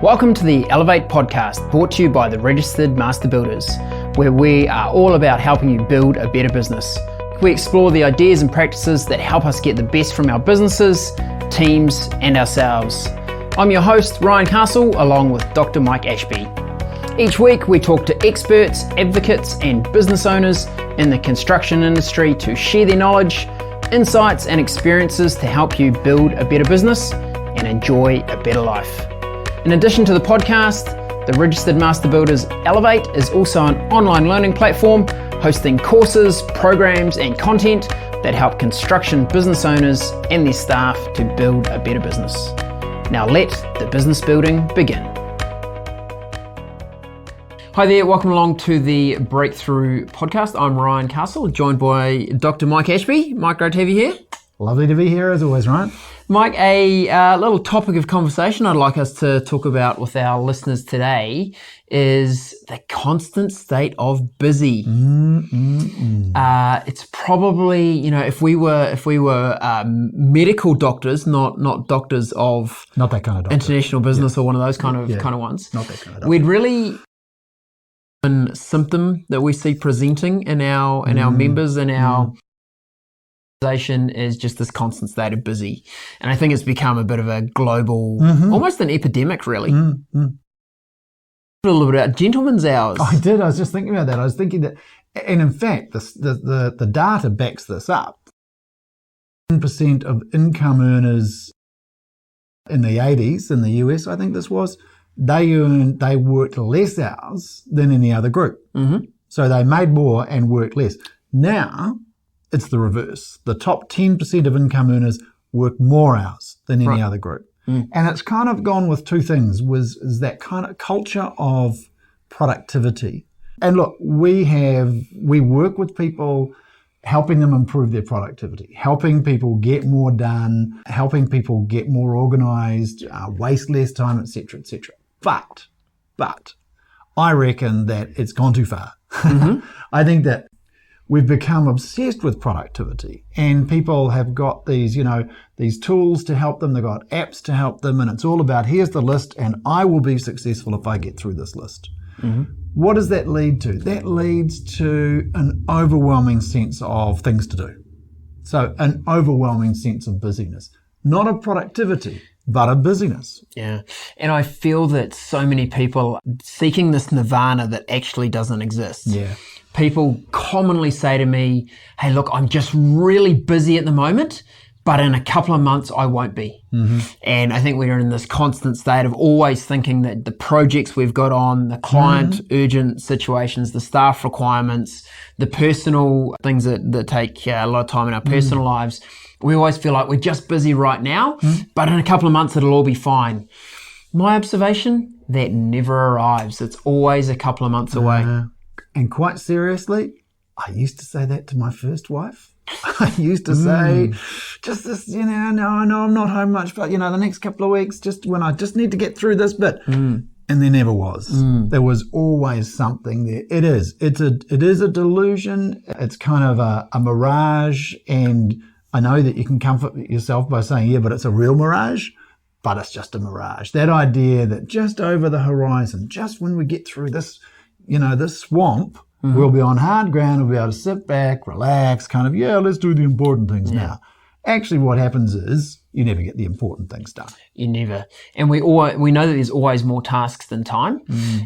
Welcome to the Elevate podcast, brought to you by the Registered Master Builders, where we are all about helping you build a better business. We explore the ideas and practices that help us get the best from our businesses, teams, and ourselves. I'm your host, Ryan Castle, along with Dr. Mike Ashby. Each week, we talk to experts, advocates, and business owners in the construction industry to share their knowledge, insights, and experiences to help you build a better business and enjoy a better life. In addition to the podcast, the Registered Master Builders Elevate is also an online learning platform hosting courses, programs, and content that help construction business owners and their staff to build a better business. Now let the business building begin. Hi there, welcome along to the Breakthrough podcast. I'm Ryan Castle, joined by Dr. Mike Ashby. Mike, great to have you here. Lovely to be here as always, Ryan. Mike, a little topic of conversation I'd like us to talk about with our listeners today is the constant state of busy. It's probably, if we were medical doctors, not doctors of not that kind of doctor. International business or one of those kind of ones. Not that kind of doctor. We'd really symptom that we see presenting in our members and our organization is just this constant state of busy. And I think it's become a bit of a global, almost an epidemic really. A little bit about gentleman's hours. I did. I was just thinking about that. I was thinking that, and in fact, the data backs this up. 10% of income earners in the 80s in the US, I think this was, they worked less hours than any other group. So they made more and worked less. Now, it's the reverse. The top 10% of income earners work more hours than any other group. And it's kind of gone with two things, is that kind of culture of productivity. And look, we work with people, helping them improve their productivity, helping people get more done, helping people get more organized, waste less time, etc., etc. But I reckon that it's gone too far. I think that we've become obsessed with productivity, and people have got these tools to help them. They've got apps to help them, and it's all about, here's the list, and I will be successful if I get through this list. What does that lead to? That leads to an overwhelming sense of things to do. So an overwhelming sense of busyness, not of productivity, but of busyness. Yeah. And I feel that so many people are seeking this nirvana that actually doesn't exist. Yeah. People commonly say to me, hey, look, I'm just really busy at the moment, but in a couple of months I won't be. And I think we're in this constant state of always thinking that the projects we've got on, the client urgent situations, the staff requirements, the personal things that take a lot of time in our personal lives, we always feel like we're just busy right now, but in a couple of months it'll all be fine. My observation, that never arrives. It's always a couple of months away. And quite seriously, I used to say that to my first wife. I used to say, just this, no, I know I'm not home much, but, the next couple of weeks, just when I just need to get through this bit. And there never was. There was always something there. It is a delusion. It's kind of a mirage. And I know that you can comfort yourself by saying, yeah, but it's a real mirage. But it's just a mirage. That idea that just over the horizon, just when we get through this, this swamp, we'll be on hard ground, we'll be able to sit back, relax, let's do the important things now. Actually, what happens is you never get the important things done. You never. And we know that there's always more tasks than time,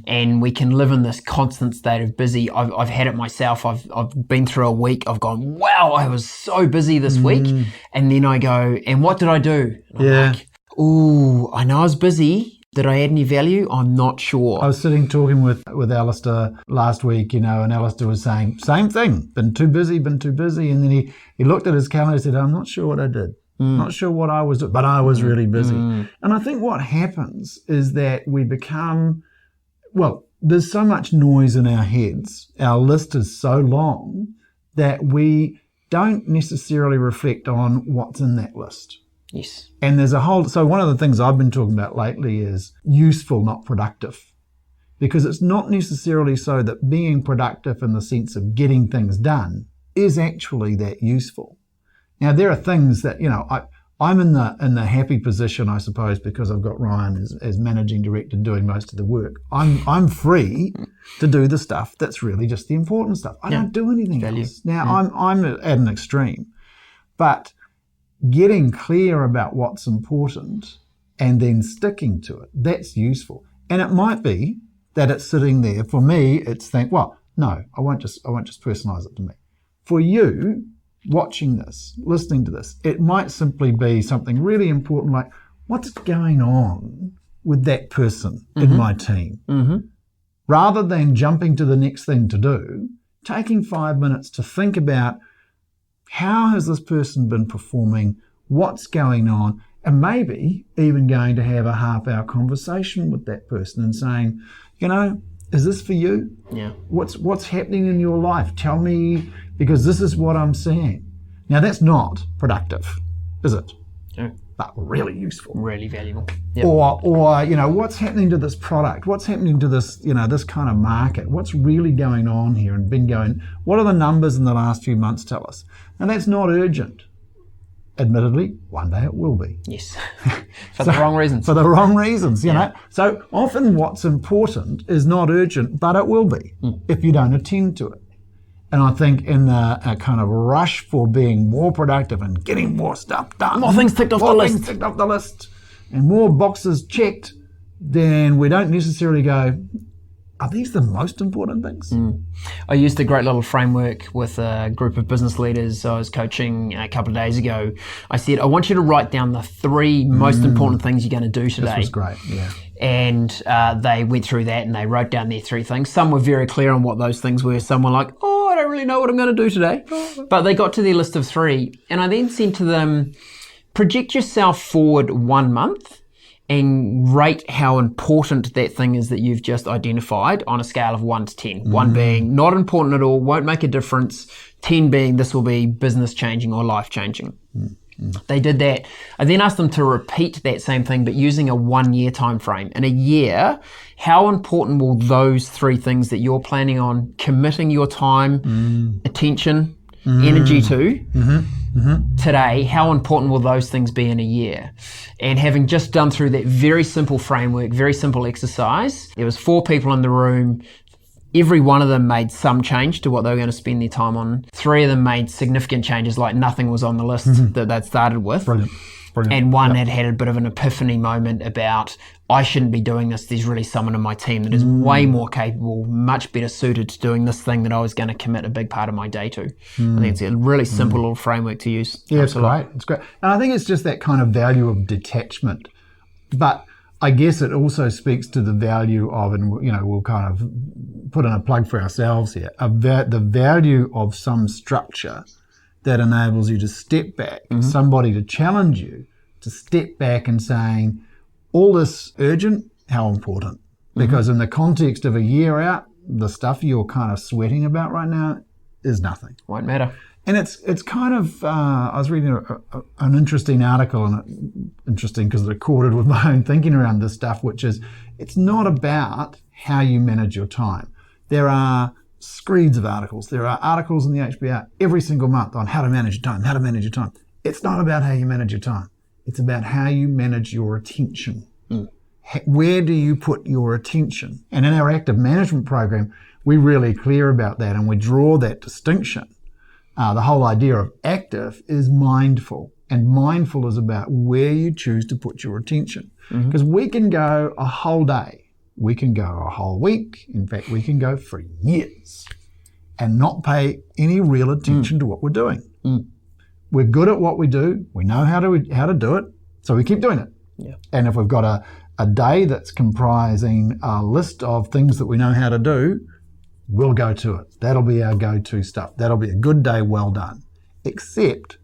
and we can live in this constant state of busy. I've had it myself. I've been through a week. I've gone, wow, I was so busy this week. And then I go, and what did I do? And I'm like, ooh, I know I was busy. Did I add any value? I'm not sure. I was sitting talking with Alistair last week, and Alistair was saying, same thing, been too busy. And then he looked at his calendar and said, I'm not sure what I did. Not sure what I was doing, but I was really busy. And I think what happens is that we become, there's so much noise in our heads. Our list is so long that we don't necessarily reflect on what's in that list. Yes. And so one of the things I've been talking about lately is useful, not productive. Because it's not necessarily so that being productive in the sense of getting things done is actually that useful. Now, there are things that, I'm in the happy position, I suppose, because I've got Ryan as managing director doing most of the work. I'm free to do the stuff that's really just the important stuff. I don't do anything else. Now I'm at an extreme, but getting clear about what's important and then sticking to it, that's useful. And it might be that it's sitting there. For me, it's no, I won't just personalize it to me. For you, watching this, listening to this, it might simply be something really important like, what's going on with that person in my team? Rather than jumping to the next thing to do, taking 5 minutes to think about how has this person been performing, what's going on, and maybe even going to have a half-hour conversation with that person and saying, is this for you? Yeah. What's happening in your life? Tell me, because this is what I'm seeing. Now, that's not productive, is it? No. But really useful. Really valuable. Yep. Or what's happening to this product? What's happening to this, this kind of market? What's really going on here and been going? What are the numbers in the last few months tell us? And that's not urgent. Admittedly, one day it will be. Yes. For the wrong reasons. For the wrong reasons, you know. So often what's important is not urgent, but it will be if you don't attend to it. And I think in a kind of rush for being more productive and getting more stuff done. More things ticked off the list. And more boxes checked, then we don't necessarily go, are these the most important things? I used a great little framework with a group of business leaders I was coaching a couple of days ago. I said, I want you to write down the 3 most important things you're going to do today. This was great, yeah. And they went through that and they wrote down their 3 things. Some were very clear on what those things were. Some were like, I don't really know what I'm going to do today. But they got to their list of 3. And I then said to them, project yourself forward 1 month and rate how important that thing is that you've just identified on a scale of 1 to 10. 1 being not important at all, won't make a difference. 10 being this will be business changing or life changing. They did that. I then asked them to repeat that same thing, but using a 1-year time frame. In a year, how important will those 3 things that you're planning on committing your time, attention, energy to today, how important will those things be in a year? And having just done through that very simple framework, very simple exercise, there was 4 people in the room. Every one of them made some change to what they were going to spend their time on. 3 of them made significant changes, like nothing was on the list that they'd started with. Brilliant. And one had a bit of an epiphany moment about, I shouldn't be doing this. There's really someone in my team that is way more capable, much better suited to doing this thing that I was going to commit a big part of my day to. I think it's a really simple little framework to use. Yeah, it's great. It's great. And I think it's just that kind of value of detachment. But I guess it also speaks to the value of, and we'll kind of put in a plug for ourselves here, the value of some structure that enables you to step back, somebody to challenge you, to step back and saying, all this urgent, how important? Because in the context of a year out, the stuff you're kind of sweating about right now is nothing. Won't matter. And it's kind of, I was reading an interesting article, and interesting because it accorded with my own thinking around this stuff, which is, it's not about how you manage your time. There are screeds of articles. There are articles in the HBR every single month on how to manage your time, It's not about how you manage your time. It's about how you manage your attention. Where do you put your attention? And in our active management program, we're really clear about that, and we draw that distinction. The whole idea of active is mindful, and mindful is about where you choose to put your attention. Because we can go a whole day, we can go a whole week, in fact, we can go for years and not pay any real attention to what we're doing. We're good at what we do, we know how to do it, so we keep doing it. Yeah. And if we've got a day that's comprising a list of things that we know how to do, we'll go to it. That'll be our go-to stuff. That'll be a good day well done. Except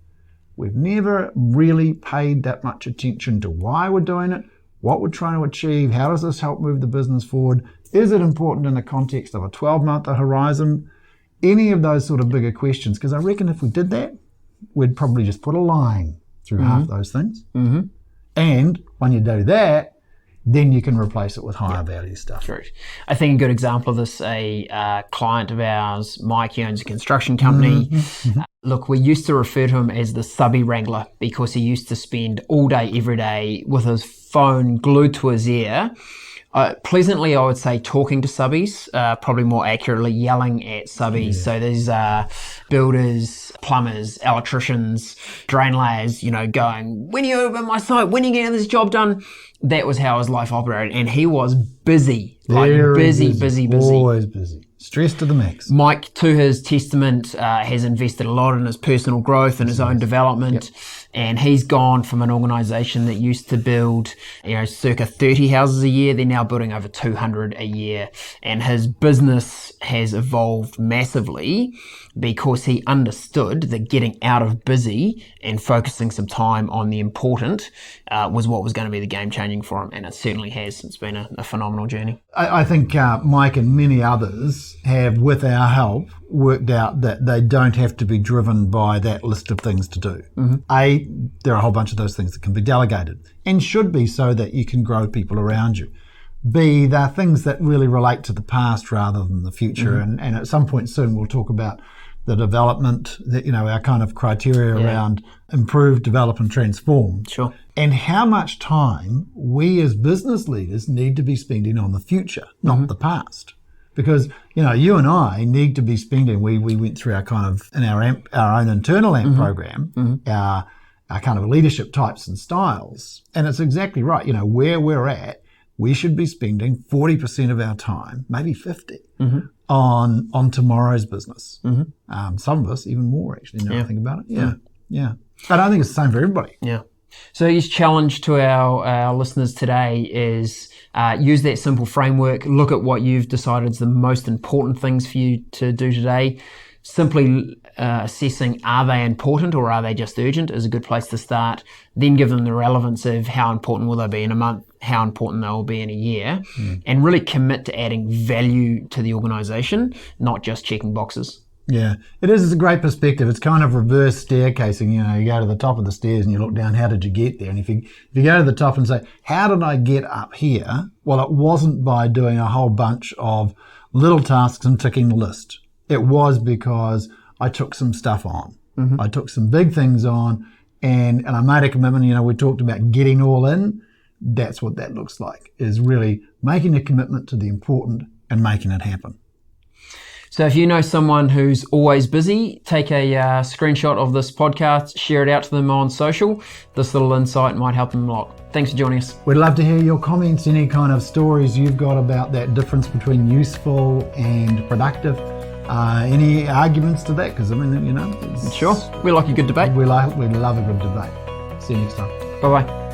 we've never really paid that much attention to why we're doing it, what we're trying to achieve, how does this help move the business forward, is it important in the context of a 12-month horizon, any of those sort of bigger questions. Because I reckon if we did that, we'd probably just put a line through half those things. And when you do that, then you can replace it with higher value stuff. True. I think a good example of this, a client of ours, Mike, he owns a construction company. Look, we used to refer to him as the subby wrangler because he used to spend all day, every day with his phone glued to his ear. Pleasantly, I would say talking to subbies, probably more accurately yelling at subbies. Yeah. So there's builders, plumbers, electricians, drain layers, going, when are you over my site? When are you getting this job done? That was how his life operated. And he was busy, busy. Always busy. Stressed to the max. Mike, to his testament, has invested a lot in his personal growth and his own development. Yep. And he's gone from an organisation that used to build, circa 30 houses a year. They're now building over 200 a year. And his business has evolved massively because he understood that getting out of busy and focusing some time on the important was what was going to be the game changing for him. And it certainly has. It's been a phenomenal journey. I think Mike and many others have, with our help, worked out that they don't have to be driven by that list of things to do. A, there are a whole bunch of those things that can be delegated and should be so that you can grow people around you. B, there are things that really relate to the past rather than the future. And at some point soon we'll talk about the development, our kind of criteria around improve, develop and transform. Sure. And how much time we as business leaders need to be spending on the future, not the past. Because, you and I need to be spending, we went through our kind of, in our own internal AMP program, our kind of leadership types and styles. And it's exactly right. Where we're at, we should be spending 40% of our time, maybe 50, on tomorrow's business. Some of us even more, actually, now I think about it. Yeah. But I don't think it's the same for everybody. Yeah. So his challenge to our listeners today is use that simple framework, look at what you've decided is the most important things for you to do today. Simply assessing, are they important or are they just urgent, is a good place to start. Then give them the relevance of how important will they be in a month, how important they will be in a year, and really commit to adding value to the organisation, not just checking boxes. Yeah, it is. It's a great perspective. It's kind of reverse staircasing. You go to the top of the stairs and you look down, how did you get there? And if you go to the top and say, how did I get up here? Well, it wasn't by doing a whole bunch of little tasks and ticking the list. It was because I took some stuff on. I took some big things on and I made a commitment. We talked about getting all in. That's what that looks like, is really making a commitment to the important and making it happen. So if you know someone who's always busy, take a screenshot of this podcast, share it out to them on social. This little insight might help them a lot. Thanks for joining us. We'd love to hear your comments, any kind of stories you've got about that difference between useful and productive. Any arguments to that? Because, Sure. We like a good debate. We love a good debate. See you next time. Bye-bye.